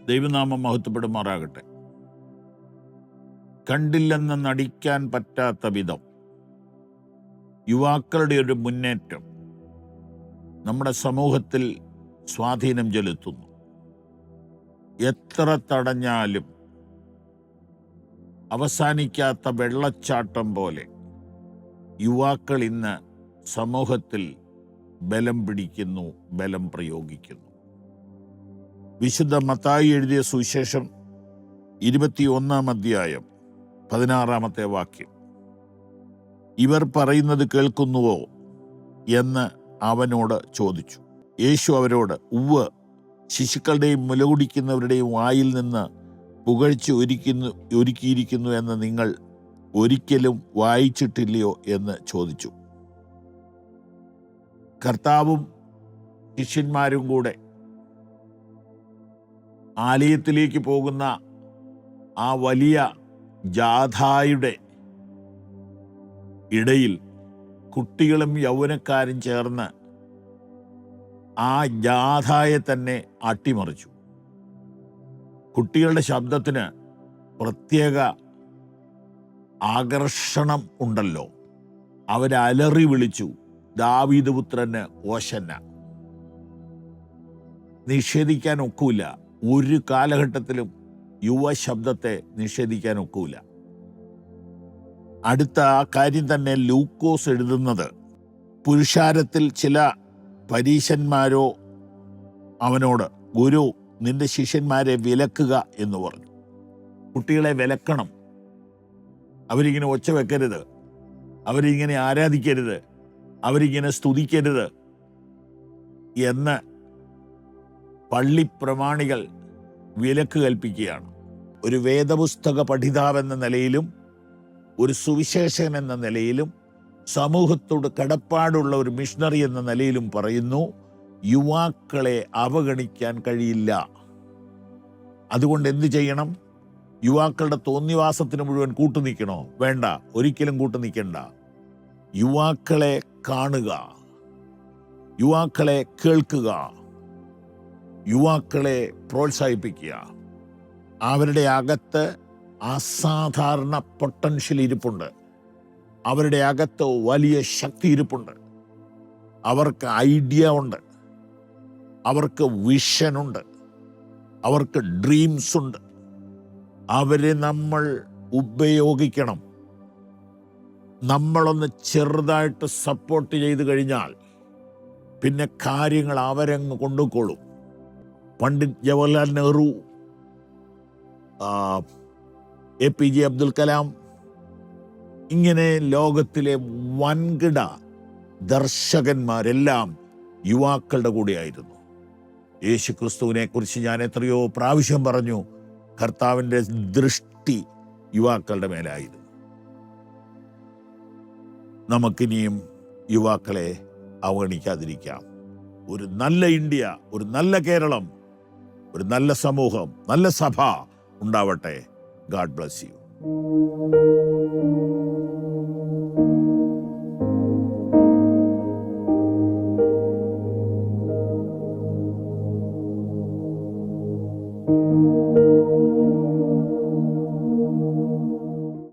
ദൈവനാമം മഹത്വപ്പെടുമാറാകട്ടെ. കണ്ടില്ലെന്ന് നടിക്കാൻ പറ്റാത്ത വിധം യുവാക്കളുടെ ഒരു മുന്നേറ്റം നമ്മുടെ സമൂഹത്തിൽ സ്വാധീനം ചെലുത്തുന്നു. എത്ര തടഞ്ഞാലും അവസാനിക്കാത്ത വെള്ളച്ചാട്ടം പോലെ യുവാക്കൾ ഇന്ന് സമൂഹത്തിൽ ബലം പിടിക്കുന്നു, ബലം പ്രയോഗിക്കുന്നു. വിശുദ്ധ മത്തായി എഴുതിയ സുവിശേഷം 21 അധ്യായം 16 വാക്യം. ഇവർ പറയുന്നത് കേൾക്കുന്നുവോ എന്ന് അവനോട് ചോദിച്ചു. യേശു അവരോട്, ഉവ്വ്, ശിശുക്കളുടെയും മുലകുടിക്കുന്നവരുടെയും വായിൽ നിന്ന് പുകഴ്ച ഒരുക്കിയിരിക്കുന്നു എന്ന് നിങ്ങൾ ഒരിക്കലും വായിച്ചിട്ടില്ലയോ എന്ന് ചോദിച്ചു. കർത്താവും ശിഷ്യന്മാരും കൂടെ ആലയത്തിലേക്ക് പോകുന്ന ആ വലിയ ജാഥയുടെ ഇടയിൽ കുട്ടികളും യൗവനക്കാരും ചേർന്ന് ആ ജാഥയെ തന്നെ അട്ടിമറിച്ചു. കുട്ടികളുടെ ശബ്ദത്തിന് പ്രത്യേക ആകർഷണം ഉണ്ടല്ലോ. അവരലറി വിളിച്ചു, ദാവീദ് പുത്രന് ഓശന്ന. നിഷേധിക്കാൻ ഒക്കില്ല. ഒരു കാലഘട്ടത്തിലും യുവശബ്ദത്തെ നിഷേധിക്കാൻ ഒക്കില്ല. അടുത്ത ആ കാര്യം തന്നെ ലൂക്കോസ് എഴുതുന്നത്, പുരുഷാരത്തിൽ ചില പരീശന്മാരോ അവനോട്, ഗുരു, നിന്റെ ശിഷ്യന്മാരെ വിലക്കുക എന്ന് പറഞ്ഞു. കുട്ടികളെ വിലക്കണം. അവരിങ്ങനെ ഒച്ച വെക്കരുത്, അവരിങ്ങനെ ആരാധിക്കരുത്, അവരിങ്ങനെ സ്തുതിക്കരുത് എന്ന് പള്ളിപ്രമാണികൾ വിലക്ക് കൽപ്പിക്കുകയാണ്. ഒരു വേദപുസ്തക പഠിതാവെന്ന നിലയിലും ഒരു സുവിശേഷൻ എന്ന നിലയിലും സമൂഹത്തോട് കടപ്പാടുള്ള ഒരു മിഷണറി എന്ന നിലയിലും പറയുന്നു, യുവാക്കളെ അവഗണിക്കാൻ കഴിയില്ല. അതുകൊണ്ട് എന്ത് ചെയ്യണം? യുവാക്കളുടെ തോന്നിവാസത്തിന് മുഴുവൻ കൂട്ടുനിൽക്കണോ? വേണ്ട, ഒരിക്കലും കൂട്ടുനിൽക്കണ്ട. യുവാക്കളെ കാണുക, യുവാക്കളെ കേൾക്കുക, യുവാക്കളെ പ്രോത്സാഹിപ്പിക്കുക. അവരുടെ അകത്ത് അസാധാരണ പൊട്ടൻഷ്യൽ ഇരിപ്പുണ്ട്. അവരുടെ അകത്ത് വലിയ ശക്തി ഇരിപ്പുണ്ട്. അവർക്ക് ഐഡിയ ഉണ്ട്, അവർക്ക് വിഷനുണ്ട്, അവർക്ക് ഡ്രീംസ് ഉണ്ട്. അവരെ നമ്മൾ ഉപയോഗിക്കണം. നമ്മളൊന്ന് ചെറുതായിട്ട് സപ്പോർട്ട് ചെയ്ത് കഴിഞ്ഞാൽ പിന്നെ കാര്യങ്ങൾ അവരങ്ങ് കൊണ്ടുപോയിക്കോളും. പണ്ഡിറ്റ് ജവഹർലാൽ നെഹ്റു, APJ അബ്ദുൽ കലാം, ഇങ്ങനെ ലോകത്തിലെ വൻകിട ദർശകന്മാരെല്ലാം യുവാക്കളുടെ കൂടെയായിരുന്നു. യേശു ക്രിസ്തുവിനെ കുറിച്ച് ഞാൻ എത്രയോ പ്രാവശ്യം പറഞ്ഞു, കർത്താവിൻ്റെ ദൃഷ്ടി യുവാക്കളുടെ മേലായിരുന്നു. നമുക്കിനിയും യുവാക്കളെ അവഗണിക്കാതിരിക്കാം. ഒരു നല്ല ഇന്ത്യ, ഒരു നല്ല കേരളം, ഒരു നല്ല സമൂഹം, നല്ല സഭ ഉണ്ടാവട്ടെ. God bless you.